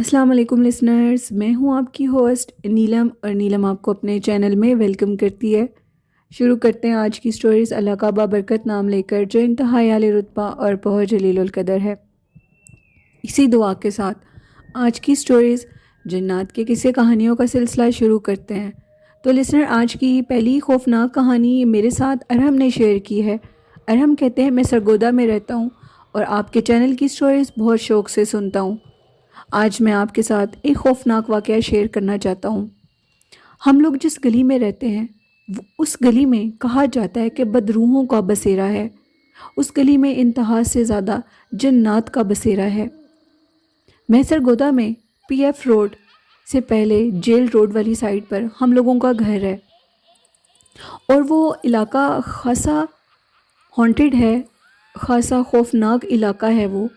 अस्सलाम वालेकुम लिसनर्स, मैं हूं आपकी होस्ट नीलम और नीलम आपको अपने चैनल में वेलकम करती है। शुरू करते हैं आज की स्टोरीज़। अल्लाह का बाबरकत नाम लेकर जो इंतहाई आली रुतबा और बहुत जलीलुल कदर है। इसी दुआ के साथ आज की स्टोरीज़ जन्नत के किस्से कहानियों का सिलसिला शुरू करते हैं। तो लिसनर, आज की पहली खौफनाक कहानी मेरे साथ अरहम ने शेयर की है। अरहम कहते हैं, मैं सरगोदा में रहता हूँ और आपके चैनल की स्टोरीज़ बहुत शौक़ से सुनता हूँ। आज मैं आपके साथ एक खौफनाक वाक़या शेयर करना चाहता हूँ। हम लोग जिस गली में रहते हैं उस गली में कहा जाता है कि बदरूहों का बसेरा है। उस गली में इंतहा से ज़्यादा जन्नात का बसेरा है। मैं सरगोदा में पीएफ रोड से पहले जेल रोड वाली साइड पर हम लोगों का घर है और वो इलाका खासा हॉन्टेड है, खासा खौफनाक इलाका है वो।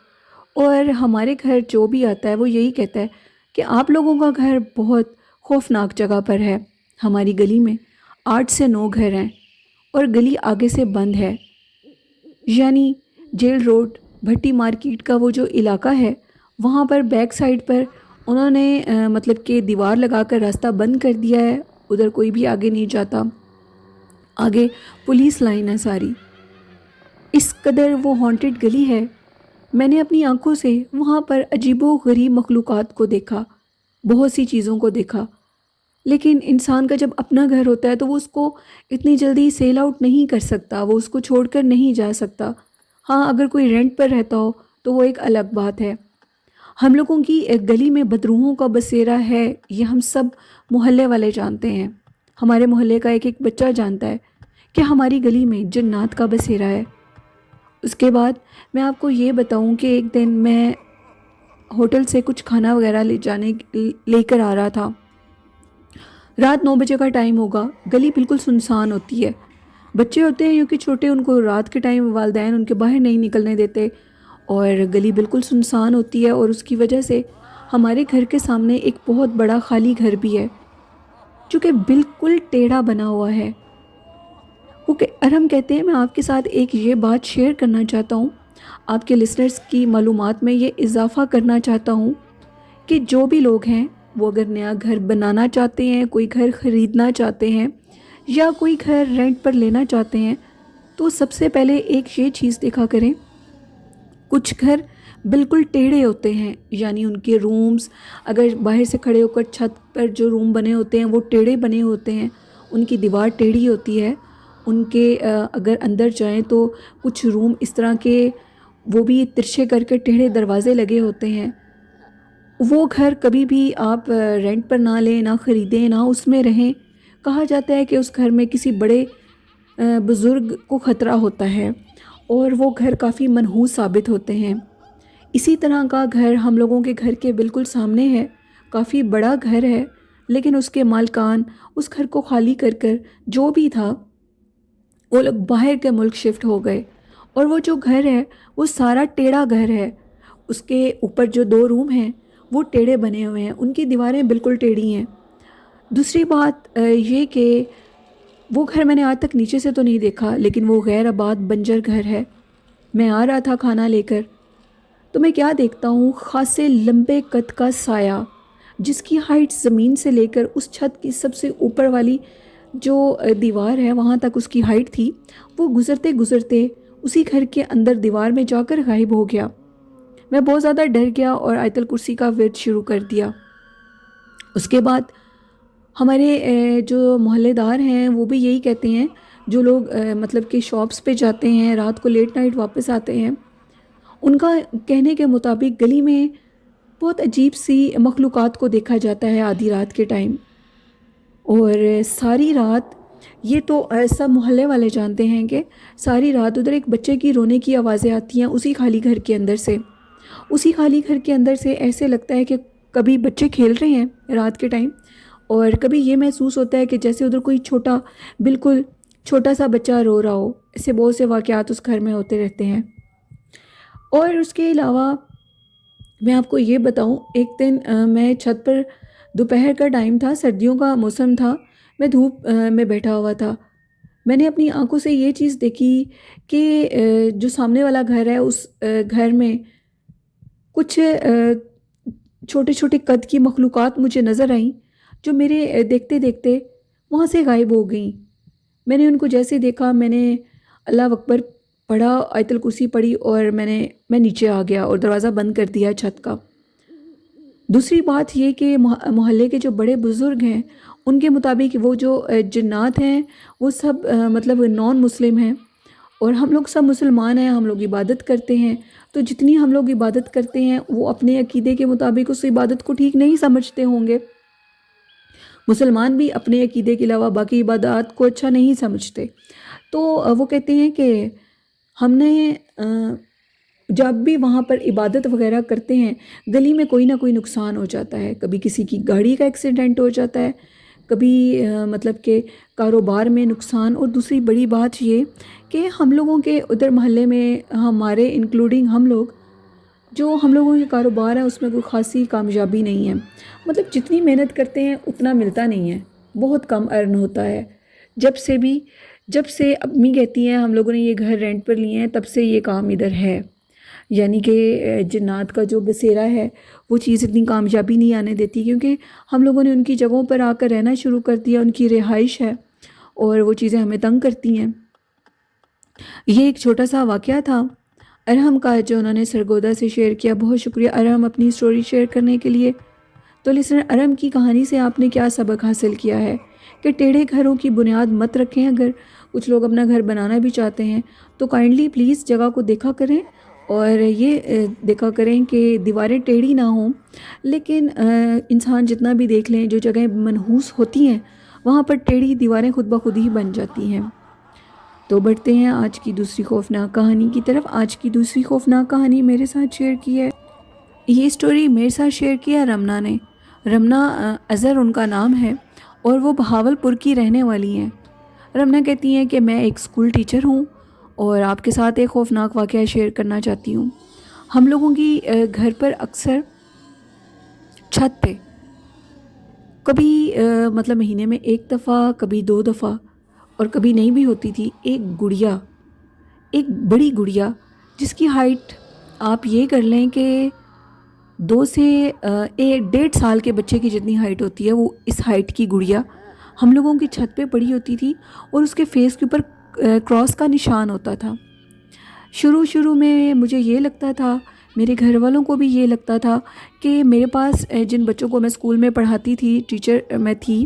और हमारे घर जो भी आता है वो यही कहता है कि आप लोगों का घर बहुत खौफनाक जगह पर है। हमारी गली में 8 से 9 घर हैं और गली आगे से बंद है। यानी जेल रोड भट्टी मार्केट का वो जो इलाका है वहाँ पर बैक साइड पर उन्होंने मतलब कि दीवार लगाकर रास्ता बंद कर दिया है। उधर कोई भी आगे नहीं जाता। आगे पुलिस लाइन है सारी। इस कदर वो हॉन्टेड गली है। मैंने अपनी आंखों से वहाँ पर अजीबो गरीब मखलूक़ात को देखा, बहुत सी चीज़ों को देखा। लेकिन इंसान का जब अपना घर होता है तो वो उसको इतनी जल्दी सेल आउट नहीं कर सकता, वो उसको छोड़कर नहीं जा सकता। हाँ, अगर कोई रेंट पर रहता हो तो वो एक अलग बात है। हम लोगों की एक गली में बदरूहों का बसेरा है, ये हम सब मोहल्ले वाले जानते हैं। हमारे मोहल्ले का एक एक बच्चा जानता है कि हमारी गली में जन्नत का बसेरा है। उसके बाद मैं आपको ये बताऊं कि एक दिन मैं होटल से कुछ खाना वगैरह लेकर आ रहा था। रात 9 बजे का टाइम होगा। गली बिल्कुल सुनसान होती है। बच्चे होते हैं क्योंकि छोटे, उनको रात के टाइम वालिदैन उनके बाहर नहीं निकलने देते और गली बिल्कुल सुनसान होती है। और उसकी वजह से हमारे घर के सामने एक बहुत बड़ा खाली घर भी है जो कि बिल्कुल टेढ़ा बना हुआ है। ओके, अरहम कहते हैं, मैं आपके साथ एक ये बात शेयर करना चाहता हूँ, आपके लिसनर्स की मालूमात में ये इजाफ़ा करना चाहता हूँ कि जो भी लोग हैं वो अगर नया घर बनाना चाहते हैं, कोई घर ख़रीदना चाहते हैं या कोई घर रेंट पर लेना चाहते हैं तो सबसे पहले एक ये चीज़ देखा करें। कुछ घर बिल्कुल टेढ़े होते हैं, यानी उनके रूम्स अगर बाहर से खड़े होकर छत पर जो रूम बने होते हैं वो टेढ़े बने होते हैं, उनकी दीवार टेढ़ी होती है। उनके अगर अंदर जाएं तो कुछ रूम इस तरह के वो भी तिरछे करके टेढ़े दरवाज़े लगे होते हैं। वो घर कभी भी आप रेंट पर ना लें, ना ख़रीदें, ना उसमें रहें। कहा जाता है कि उस घर में किसी बड़े बुज़ुर्ग को ख़तरा होता है और वो घर काफ़ी मनहूस साबित होते हैं। इसी तरह का घर हम लोगों के घर के बिल्कुल सामने है। काफ़ी बड़ा घर है, लेकिन उसके मालकान उस घर को खाली कर जो भी था वो लोग बाहर के मुल्क शिफ्ट हो गए। और वो जो घर है वो सारा टेढ़ा घर है। उसके ऊपर जो 2 रूम हैं वो टेढ़े बने हुए हैं, उनकी दीवारें बिल्कुल टेढ़ी हैं। दूसरी बात ये कि वो घर मैंने आज तक नीचे से तो नहीं देखा, लेकिन वो गैर आबाद बंजर घर है। मैं आ रहा था खाना लेकर तो मैं क्या देखता हूँ, खासे लंबे कद का साया जिसकी हाइट ज़मीन से लेकर उस छत की सबसे ऊपर वाली जो दीवार है वहाँ तक उसकी हाइट थी। वो गुज़रते गुज़रते उसी घर के अंदर दीवार में जाकर गायब हो गया। मैं बहुत ज़्यादा डर गया और आयतल कुर्सी का विर्द शुरू कर दिया। उसके बाद हमारे जो मोहल्लेदार हैं वो भी यही कहते हैं। जो लोग मतलब कि शॉप्स पे जाते हैं, रात को लेट नाइट वापस आते हैं, उनका कहने के मुताबिक गली में बहुत अजीब सी मखलूक़ात को देखा जाता है आधी रात के टाइम। और सारी रात ये तो सब मोहल्ले वाले जानते हैं कि सारी रात उधर एक बच्चे की रोने की आवाज़ें आती हैं उसी खाली घर के अंदर से। उसी खाली घर के अंदर से ऐसे लगता है कि कभी बच्चे खेल रहे हैं रात के टाइम और कभी ये महसूस होता है कि जैसे उधर कोई छोटा, बिल्कुल छोटा सा बच्चा रो रहा हो। ऐसे बहुत से वाक़यात उस घर में होते रहते हैं। और उसके अलावा मैं आपको ये बताऊं, एक दिन मैं छत पर, दोपहर का टाइम था, सर्दियों का मौसम था, मैं धूप में बैठा हुआ था। मैंने अपनी आंखों से ये चीज़ देखी कि जो सामने वाला घर है उस घर में कुछ छोटे छोटे कद की मखलूक़ात मुझे नज़र आईं, जो मेरे देखते देखते वहाँ से गायब हो गईं। मैंने उनको जैसे देखा, मैंने अल्लाह अकबर पढ़ा, आयतुल कुर्सी पढ़ी और मैं नीचे आ गया और दरवाज़ा बंद कर दिया छत का। दूसरी बात ये कि मोहल्ले के जो बड़े बुज़ुर्ग हैं, उनके मुताबिक वो जो जिन्नात हैं वो सब मतलब नॉन मुस्लिम हैं और हम लोग सब मुसलमान हैं, हम लोग इबादत करते हैं। तो जितनी हम लोग इबादत करते हैं वो अपने अकीदे के मुताबिक उस इबादत को ठीक नहीं समझते होंगे। मुसलमान भी अपने अकीदे के अलावा बाकी इबादत को अच्छा नहीं समझते। तो वो कहते हैं कि हमने जब भी वहाँ पर इबादत वगैरह करते हैं, गली में कोई ना कोई नुकसान हो जाता है। कभी किसी की गाड़ी का एक्सीडेंट हो जाता है, कभी मतलब कि कारोबार में नुकसान। और दूसरी बड़ी बात ये कि हम लोगों के उधर मोहल्ले में, हमारे इंक्लूडिंग हम लोग, जो हम लोगों के कारोबार है उसमें कोई ख़ासी कामयाबी नहीं है। मतलब जितनी मेहनत करते हैं उतना मिलता नहीं है, बहुत कम अर्न होता है। जब से अम्मी कहती हैं हम लोगों ने ये घर रेंट पर लिए हैं, तब से ये काम इधर है। यानी कि जिन्नात का जो बसेरा है वो चीज़ इतनी कामयाबी नहीं आने देती, क्योंकि हम लोगों ने उनकी जगहों पर आकर रहना शुरू कर दिया, उनकी रिहाइश है और वो चीज़ें हमें तंग करती हैं। ये एक छोटा सा वाक़या था अरहम का, जो उन्होंने सरगोदा से शेयर किया। बहुत शुक्रिया अरहम अपनी स्टोरी शेयर करने के लिए। तो लिसनर, अरहम की कहानी से आपने क्या सबक हासिल किया है कि टेढ़े घरों की बुनियाद मत रखें। अगर कुछ लोग अपना घर बनाना भी चाहते हैं तो काइंडली प्लीज़ जगह को देखा करें और ये देखा करें कि दीवारें टेढ़ी ना हों। लेकिन इंसान जितना भी देख लें, जो जगह मनहूस होती हैं वहाँ पर टेढ़ी दीवारें खुद ब खुद ही बन जाती हैं। तो बढ़ते हैं आज की दूसरी खौफनाक कहानी की तरफ। आज की दूसरी खौफनाक कहानी मेरे साथ शेयर की है, ये स्टोरी मेरे साथ शेयर किया रमना ने। रमना अज़हर उनका नाम है और वो बहावलपुर की रहने वाली हैं। रमना कहती हैं कि मैं एक स्कूल टीचर हूँ और आपके साथ एक खौफनाक वाक़या शेयर करना चाहती हूँ। हम लोगों की घर पर अक्सर छत पे कभी मतलब महीने में एक दफ़ा, कभी 2 दफ़ा और कभी नहीं भी होती थी, एक बड़ी गुड़िया जिसकी हाइट आप ये कर लें कि 2 से 1.5 साल के बच्चे की जितनी हाइट होती है, वो इस हाइट की गुड़िया हम लोगों की छत पे पड़ी होती थी और उसके फेस के ऊपर क्रॉस का निशान होता था। शुरू में मुझे ये लगता था, मेरे घर वालों को भी ये लगता था कि मेरे पास जिन बच्चों को मैं स्कूल में पढ़ाती थी, टीचर मैं थी,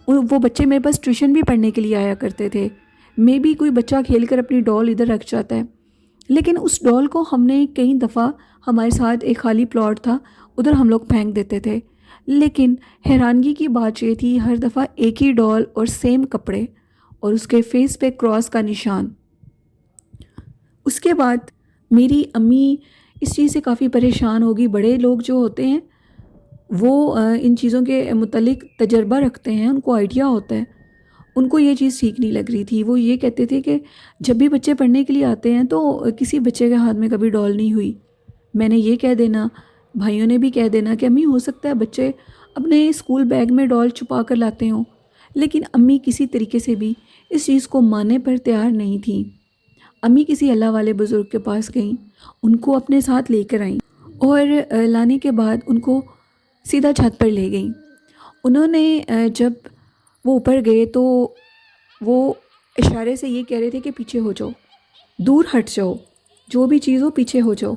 वो बच्चे मेरे पास ट्यूशन भी पढ़ने के लिए आया करते थे। मे बी कोई बच्चा खेलकर अपनी डॉल इधर रख जाता है, लेकिन उस डॉल को हमने कई दफ़ा, हमारे साथ एक खाली प्लॉट था, उधर हम लोग फेंक देते थे। लेकिन हैरानगी की बात ये थी, हर दफ़ा एक ही डॉल और सेम कपड़े और उसके फेस पे क्रॉस का निशान। उसके बाद मेरी अम्मी इस चीज़ से काफ़ी परेशान होगी। बड़े लोग जो होते हैं वो इन चीज़ों के मुतल्लिक तजर्बा रखते हैं, उनको आइडिया होता है। उनको ये चीज़ ठीक नहीं लग रही थी। वो ये कहते थे कि जब भी बच्चे पढ़ने के लिए आते हैं तो किसी बच्चे के हाथ में कभी डॉल नहीं हुई। मैंने ये कह देना, भाइयों ने भी कह देना कि अम्मी हो सकता है बच्चे अपने स्कूल बैग में डॉल छुपा कर लाते हों, लेकिन अम्मी किसी तरीके से भी इस चीज़ को मानने पर तैयार नहीं थी। अम्मी किसी अल्लाह वाले बुज़ुर्ग के पास गईं, उनको अपने साथ लेकर आईं और लाने के बाद उनको सीधा छत पर ले गईं। उन्होंने जब वो ऊपर गए तो वो इशारे से ये कह रहे थे कि पीछे हो जाओ, दूर हट जाओ, जो भी चीज़ हो पीछे हो जाओ।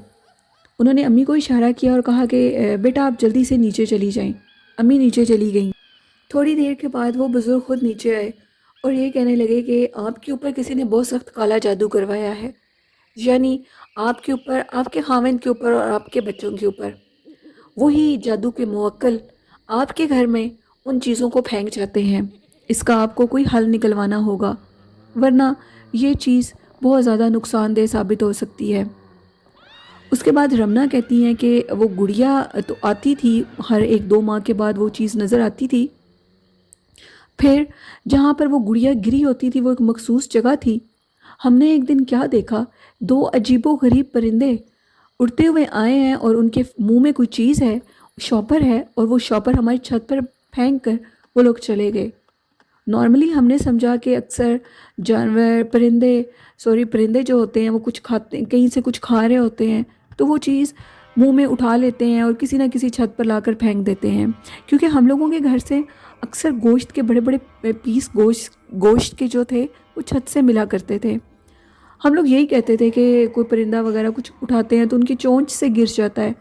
उन्होंने अम्मी को इशारा किया और कहा कि बेटा आप जल्दी से नीचे चली जाएं। अम्मी नीचे चली गईं। थोड़ी देर के बाद वो बुज़ुर्ग खुद नीचे आए और ये कहने लगे कि आपके ऊपर किसी ने बहुत सख्त काला जादू करवाया है, यानी आपके ऊपर, आपके खाविंद के ऊपर और आपके बच्चों के ऊपर। वही जादू के मुवक्किल आपके घर में उन चीज़ों को फेंक जाते हैं। इसका आपको कोई हल निकलवाना होगा, वरना ये चीज़ बहुत ज़्यादा नुकसानदेह साबित हो सकती है। उसके बाद रमना कहती हैं कि वो गुड़िया तो आती थी, हर 1-2 माह के बाद वो चीज़ नज़र आती थी। फिर जहाँ पर वो गुड़िया गिरी होती थी वो एक मखसूस जगह थी। हमने एक दिन क्या देखा, 2 अजीबो गरीब परिंदे उड़ते हुए आए हैं और उनके मुंह में कोई चीज़ है, शॉपर है, और वो शॉपर हमारी छत पर फेंक कर वो लोग चले गए। नॉर्मली हमने समझा कि अक्सर जानवर, परिंदे जो होते हैं वो कुछ खाते, कहीं से कुछ खा रहे होते हैं, तो वो चीज़ मुंह में उठा लेते हैं और किसी ना किसी छत पर लाकर फेंक देते हैं, क्योंकि हम लोगों के घर से अक्सर गोश्त के बड़े बड़े पीस गोश्त के जो थे वो छत से मिला करते थे। हम लोग यही कहते थे कि कोई परिंदा वगैरह कुछ उठाते हैं तो उनकी चोंच से गिर जाता है।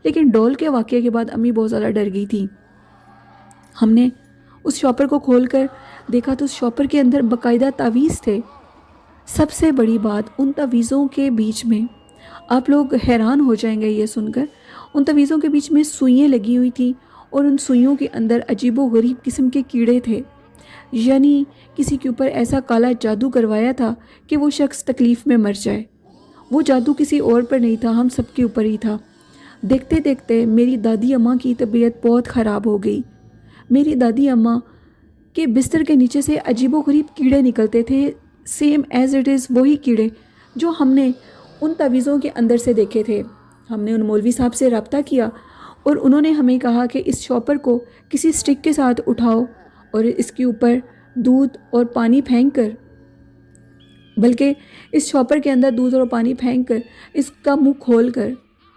लेकिन डॉल के वाक़ये के बाद अम्मी बहुत ज़्यादा डर गई थी। हमने उस शॉपर को खोलकर देखा तो उस शॉपर के अंदर बाकायदा तावीज़ थे। सबसे बड़ी बात, उन तावीज़ों के बीच में, आप लोग हैरान हो जाएंगे ये सुनकर, उन तावीज़ों के बीच में सुइयाँ लगी हुई थी और उन सुइयों के अंदर अजीबो गरीब किस्म के कीड़े थे। यानी किसी के ऊपर ऐसा काला जादू करवाया था कि वो शख्स तकलीफ़ में मर जाए। वो जादू किसी और पर नहीं था, हम सब के ऊपर ही था। देखते देखते मेरी दादी अम्मा की तबीयत बहुत ख़राब हो गई। मेरी दादी अम्मा के बिस्तर के नीचे से अजीबोगरीब कीड़े निकलते थे, सेम एज़ इट इज़ वही कीड़े जो हमने उन तावीज़ों के अंदर से देखे थे। हमने उन मौलवी साहब से रब्ता किया और उन्होंने हमें कहा कि इस शॉपर को किसी स्टिक के साथ उठाओ और इसके ऊपर दूध और पानी फेंक कर, बल्कि इस शॉपर के अंदर दूध और पानी फेंक कर इसका मुंह खोल कर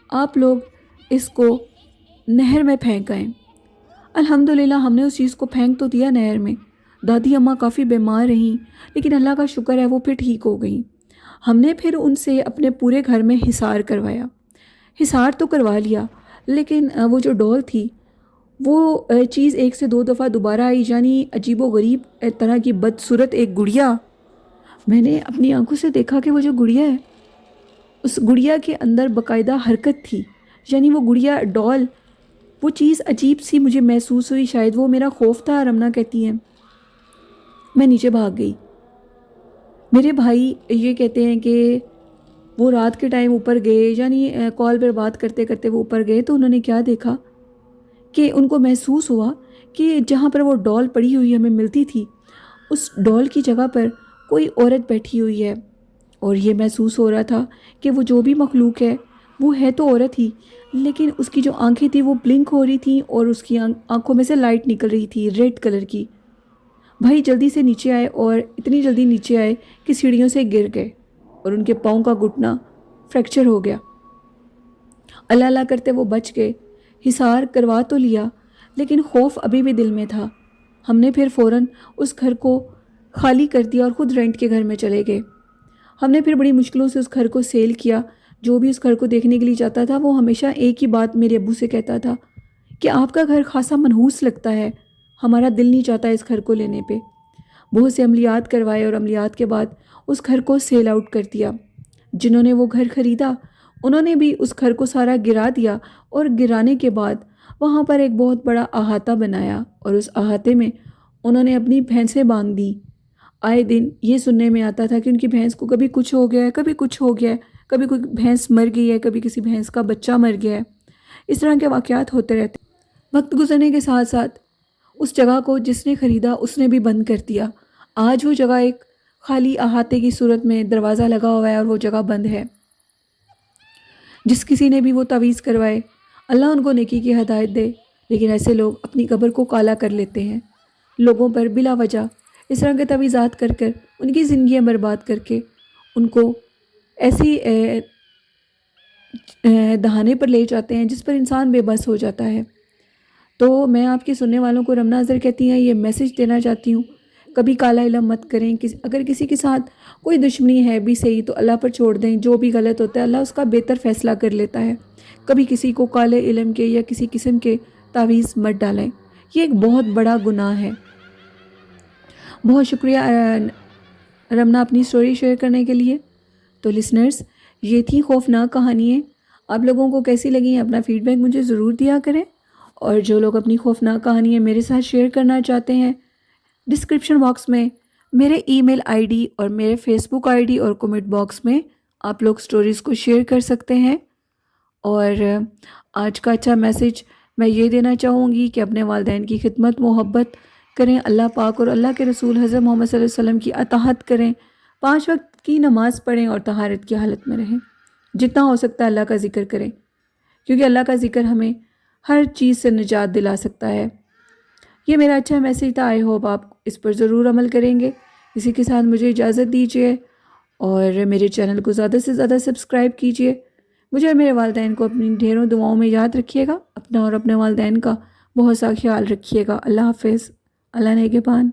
आप लोग इसको नहर में फेंक आएँ। अल्हम्दुलिल्लाह हमने उस चीज़ को फेंक तो दिया नहर में। दादी अम्मा काफ़ी बीमार रहीं, लेकिन अल्लाह का शुक्र है वो फिर ठीक हो गई। हमने फिर उनसे अपने पूरे घर में हिसार करवाया। हिसार तो करवा लिया, लेकिन वो जो डॉल थी वो चीज़ एक से दो दफ़ा दोबारा आई, यानी अजीबो गरीब तरह की बदसूरत एक गुड़िया। मैंने अपनी आंखों से देखा कि वो जो गुड़िया है, उस गुड़िया के अंदर बाकायदा हरकत थी। यानी वो गुड़िया डॉल, वो चीज़ अजीब सी मुझे महसूस हुई, शायद वो मेरा खौफ था, रमना कहती हैं। मैं नीचे भाग गई। मेरे भाई ये कहते हैं कि वो रात के टाइम ऊपर गए, यानी कॉल पर बात करते करते वो ऊपर गए, तो उन्होंने क्या देखा कि उनको महसूस हुआ कि जहाँ पर वो डॉल पड़ी हुई हमें मिलती थी, उस डॉल की जगह पर कोई औरत बैठी हुई है। और ये महसूस हो रहा था कि वो जो भी मखलूक है वो है तो औरत ही, लेकिन उसकी जो आंखें थी वो ब्लिंक हो रही थी और उसकी आंखों में से लाइट निकल रही थी रेड कलर की। भाई जल्दी से नीचे आए और इतनी जल्दी नीचे आए कि सीढ़ियों से गिर गए और उनके पाँव का घुटना फ्रैक्चर हो गया। अल्लाह अल्लाह करते वो बच गए। हिसार करवा तो लिया, लेकिन खौफ अभी भी दिल में था। हमने फिर फ़ौरन उस घर को खाली कर दिया और ख़ुद रेंट के घर में चले गए। हमने फिर बड़ी मुश्किलों से उस घर को सेल किया। जो भी उस घर को देखने के लिए जाता था वो हमेशा एक ही बात मेरे अब्बू से कहता था कि आपका घर खासा मनहूस लगता है, हमारा दिल नहीं चाहता इस घर को लेने पे। बहुत से अमलियात करवाए और अमलियात के बाद उस घर को सेल आउट कर दिया। जिन्होंने वो घर ख़रीदा उन्होंने भी उस घर को सारा गिरा दिया और गिराने के बाद वहाँ पर एक बहुत बड़ा अहाता बनाया और उस अहाते में उन्होंने अपनी भैंसें बांध दी। आए दिन ये सुनने में आता था कि उनकी भैंस को कभी कुछ हो गया है, कभी कुछ हो गया है, कभी कोई भैंस मर गई है, कभी किसी भैंस का बच्चा मर गया है। इस तरह के वाक़यात होते रहते। वक्त गुजरने के साथ साथ उस जगह को जिसने ख़रीदा उसने भी बंद कर दिया। आज वो जगह एक खाली अहाते की सूरत में दरवाज़ा लगा हुआ है और वो जगह बंद है। जिस किसी ने भी वो तावीज़ करवाए, अल्लाह उनको नेकी की हदायत दे, लेकिन ऐसे लोग अपनी कब्र को काला कर लेते हैं। लोगों पर बिला वजह इस तरह के तवीज़ात कर कर उनकी ज़िंदगियाँ बर्बाद करके उनको ऐसी दहाने पर ले जाते हैं जिस पर इंसान बेबस हो जाता है। तो मैं आपके सुनने वालों को रमना अज़हर कहती हैं ये मैसेज देना चाहती हूँ, कभी काला इल्म मत करें। अगर किसी के साथ कोई दुश्मनी है भी सही तो अल्लाह पर छोड़ दें। जो भी गलत होता है अल्लाह उसका बेहतर फ़ैसला कर लेता है। कभी किसी को काले इल्म के या किसी किस्म के तावीज़ मत डालें, ये एक बहुत बड़ा गुनाह है। बहुत शुक्रिया रमना अपनी स्टोरी शेयर करने के लिए। तो लिसनर्स, ये थी खौफनाक कहानियाँ। आप लोगों को कैसी लगी अपना फ़ीडबैक मुझे ज़रूर दिया करें। और जो लोग अपनी खौफनाक कहानियाँ मेरे साथ शेयर करना चाहते हैं, डिस्क्रिप्शन बॉक्स में मेरे ईमेल आईडी और मेरे फेसबुक आईडी और कमेंट बॉक्स में आप लोग स्टोरीज़ को शेयर कर सकते हैं। और आज का अच्छा मैसेज मैं ये देना चाहूँगी कि अपने वालिदैन की खिदमत मोहब्बत करें, अल्लाह पाक और अल्लाह के रसूल हज़रत मोहम्मद सल्लल्लाहु अलैहि वसल्लम की अताअत करें, 5 वक्त की नमाज़ पढ़ें और तहारत की हालत में रहें। जितना हो सकता है अल्लाह का ज़िक्र करें, क्योंकि अल्लाह का ज़िक्र हमें हर चीज़ से निजात दिला सकता है। ये मेरा अच्छा मैसेज था। आई होप आप इस पर ज़रूर अमल करेंगे। इसी के साथ मुझे इजाज़त दीजिए और मेरे चैनल को ज़्यादा से ज़्यादा सब्सक्राइब कीजिए। مجھے اور میرے والدین کو اپنی ڈھیروں دعاؤں میں یاد رکھیے گا، اپنا اور اپنے والدین کا بہت سا خیال رکھیے گا۔ اللہ حافظ، اللہ نگہبان۔